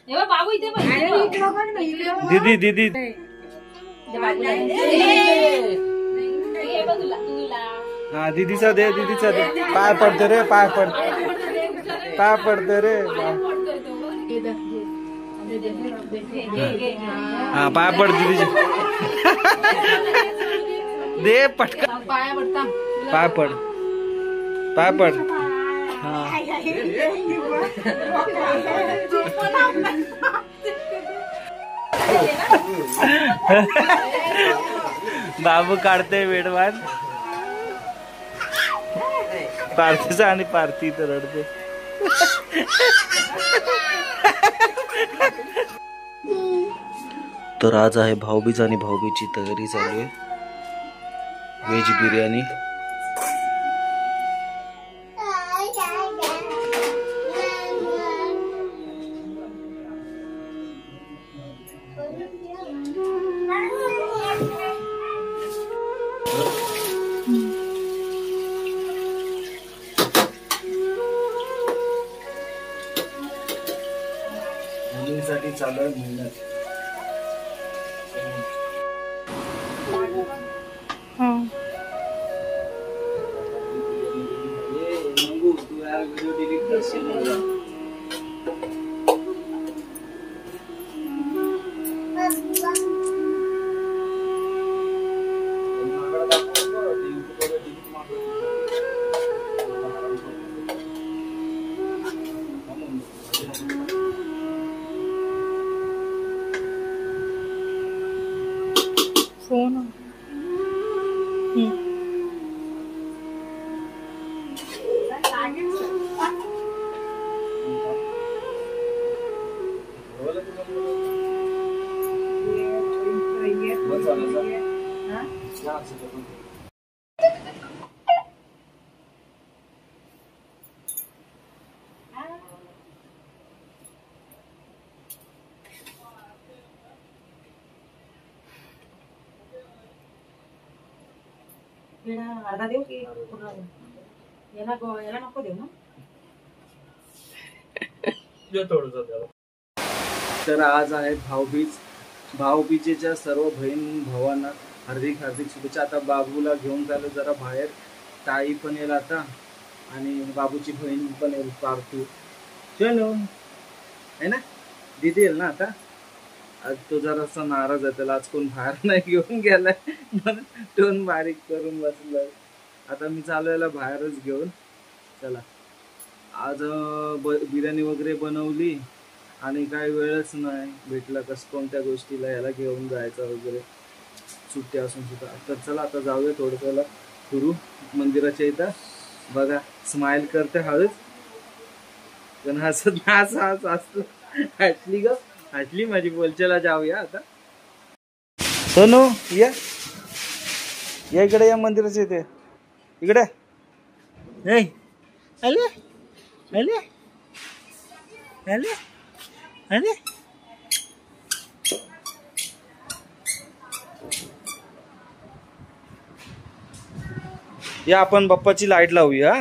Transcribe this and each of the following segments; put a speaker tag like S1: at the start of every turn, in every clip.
S1: बाबू इथे
S2: दीदी दीदी हा दीदीचा दे पाय पडते रे पाय पडते रे हा पाय पड दीदीचे दे पटकन पाय पड हा बाबू काढते वेडवान पार्थीचा आणि पार्थी तर रडते तर आज आहे भाऊबीज आणि भाऊबीजची तयारी चालू आहे व्हेज बिर्याणी मुलींसाठी चालू आहे मेहनत
S1: अर्धा देऊ की पूर्ण याला नको देऊ ना
S2: तर आज आहे भाऊबीजेच्या सर्व बहीण भावांना हार्दिक शुभेच्छा आता बाबूला घेऊन चालू जरा बाहेर ताई पण येईल आता आणि बाबूची बहीण पण येईल पार्थू चलो है ना दीदी येईल ना आता आज तो जरासा नाराज आहे त्याला आज कोण बाहेर नाही घेऊन गेलाय म्हणून टोन बारीक करून बसलाय आता मी चालू याला बाहेरच घेऊन चला आज बिर्याणी वगैरे बनवली आणि काही वेळच नाही भेटला कोणत्या गोष्टीला याला घेऊन जायचं वगैरे सुट्टी असून सुद्धा तर चला आता जाऊया थोडं फिरू मंदिराच्या इथं बघा स्माइल करते हळूच पण हसत असतो हटली माझी बोलचेला जाऊया आता सोनू या इकडे या मंदिराच्या इथे इकडे आले आले आले आले या आपण बाप्पाची लाईट लावूया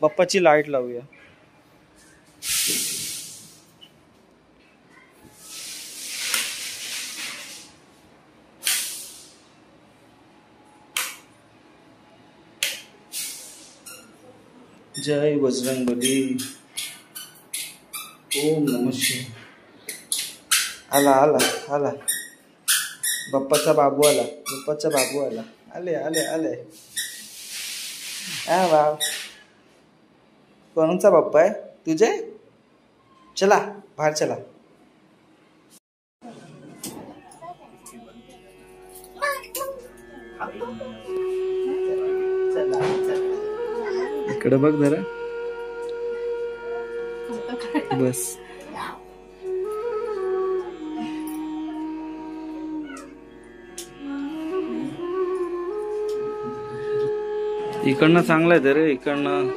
S2: बाप्पाची लाईट लावूया जय बजरंगबली ओम नमः शिवाय आला बाप्पाचा बाबू आला आले बाप कोणचा बाप्पा आहे तुझे चला बाहेर चला इकडे बघ जरा बस इकडनं चांगलं आहे रे इकडनं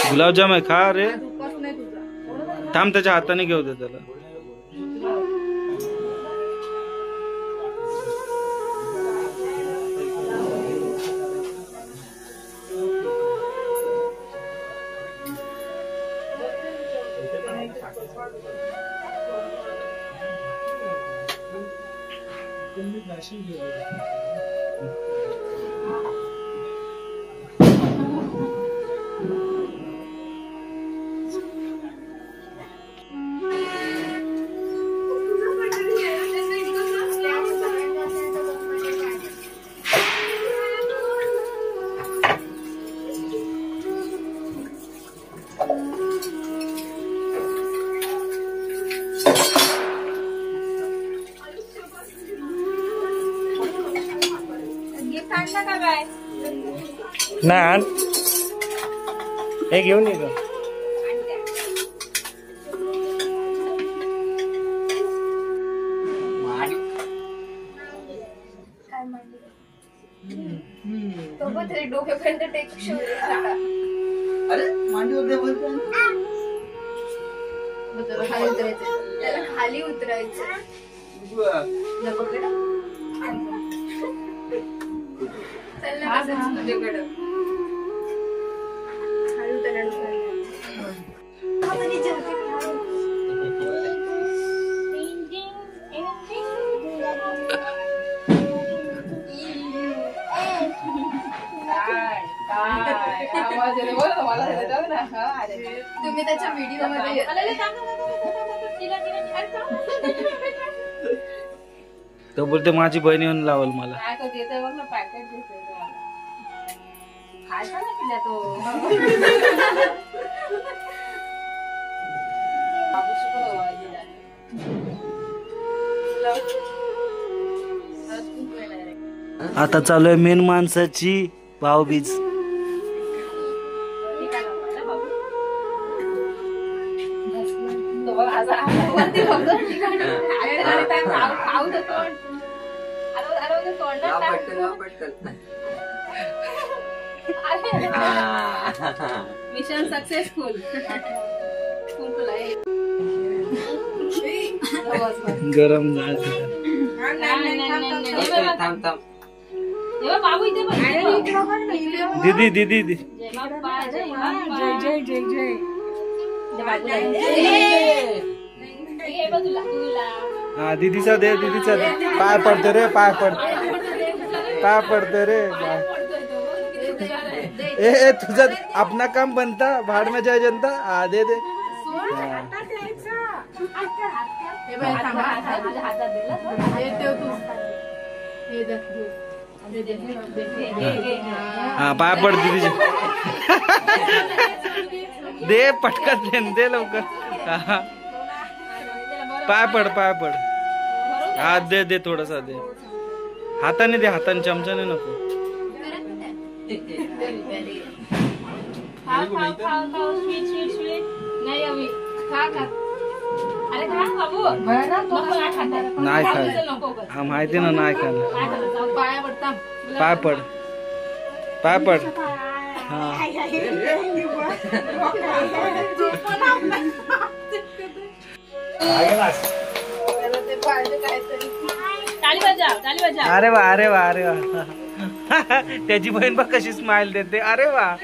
S2: गुलाबजाम आहे खा रे. थांब त्याच्या हाताने घेऊ दे त्याला. नाही हे घेऊन ये ग.
S3: डोक्यापर्यंत टेक्स्चर.
S4: अरे मांडीवर
S3: खाली उतरायचं, त्याला खाली उतरायचं. तुझ्याकडं खाली उतरायचं. तुम्ही त्याच्या व्हिडिओ मध्ये
S2: तो बोलते माझी बहीण येऊन लावल मला. आता चालू आहे मेन माणसाची भाऊबीज.
S3: Mission successful.
S2: गरम झालं. दीदी दीदी दीदी हा दीदीचा दे दीदीचा दे. पाय पडते रे पाय पडते रे. ए तुझा अपना काम बनता भाड़ में जाए जनता. हा दे दे. हा पाय पड दीदीचे. दे पटकन दे लवकर. पाय पड हात दे थोडासा दे. हाताने दे हाताने चमचाने नको. नाही खा. हा माहिती ना नाही खा. पाय पड हा. अरे वा त्याची बहीण बघ कशी स्माइल देते. अरे वा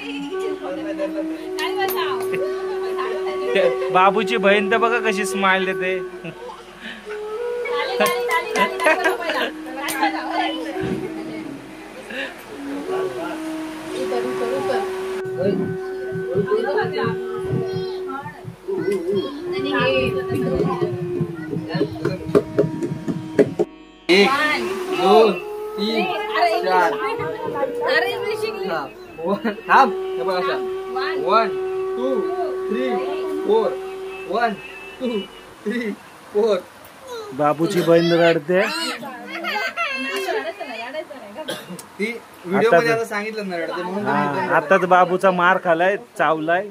S2: बाबूची बहीण तर बघा कशी स्माइल देते.
S4: एक दोन तीन चार. थांब. 1 2 3 4. 1 2 3 4.
S2: बाबूची बहीण रडते.
S4: ती व्हिडिओ मध्ये आता सांगितलं ना रडते म्हणून.
S2: आताच बाबूचा मार खालाय चावलाय.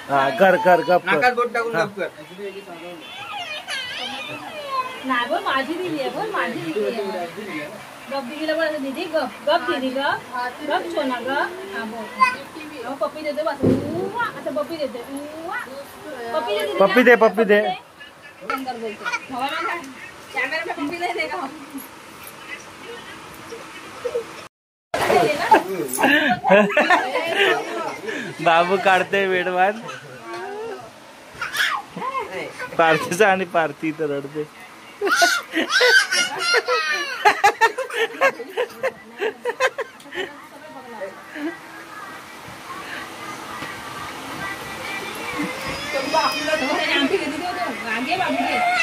S2: हा कर गप
S4: नाकात बोट टाकून गप कर.
S1: नाही बोल माझी दिली आहे बोल माझी दिली आहे गप दिदीला बोल दीदी गप गप दीदी गप गप सोना गप हा बोल पप्पी देते बस आता पप्पी देते पप्पी देते
S5: पप्पी दे पप्पी दे
S1: शंकर बोलतो कॅमेरा में पप्पी दे देगा
S5: बाबू काढते वेडवान पार्थीचा आणि पार्थी तर रडते
S1: आमटी घेतली होतो गांगे बाबू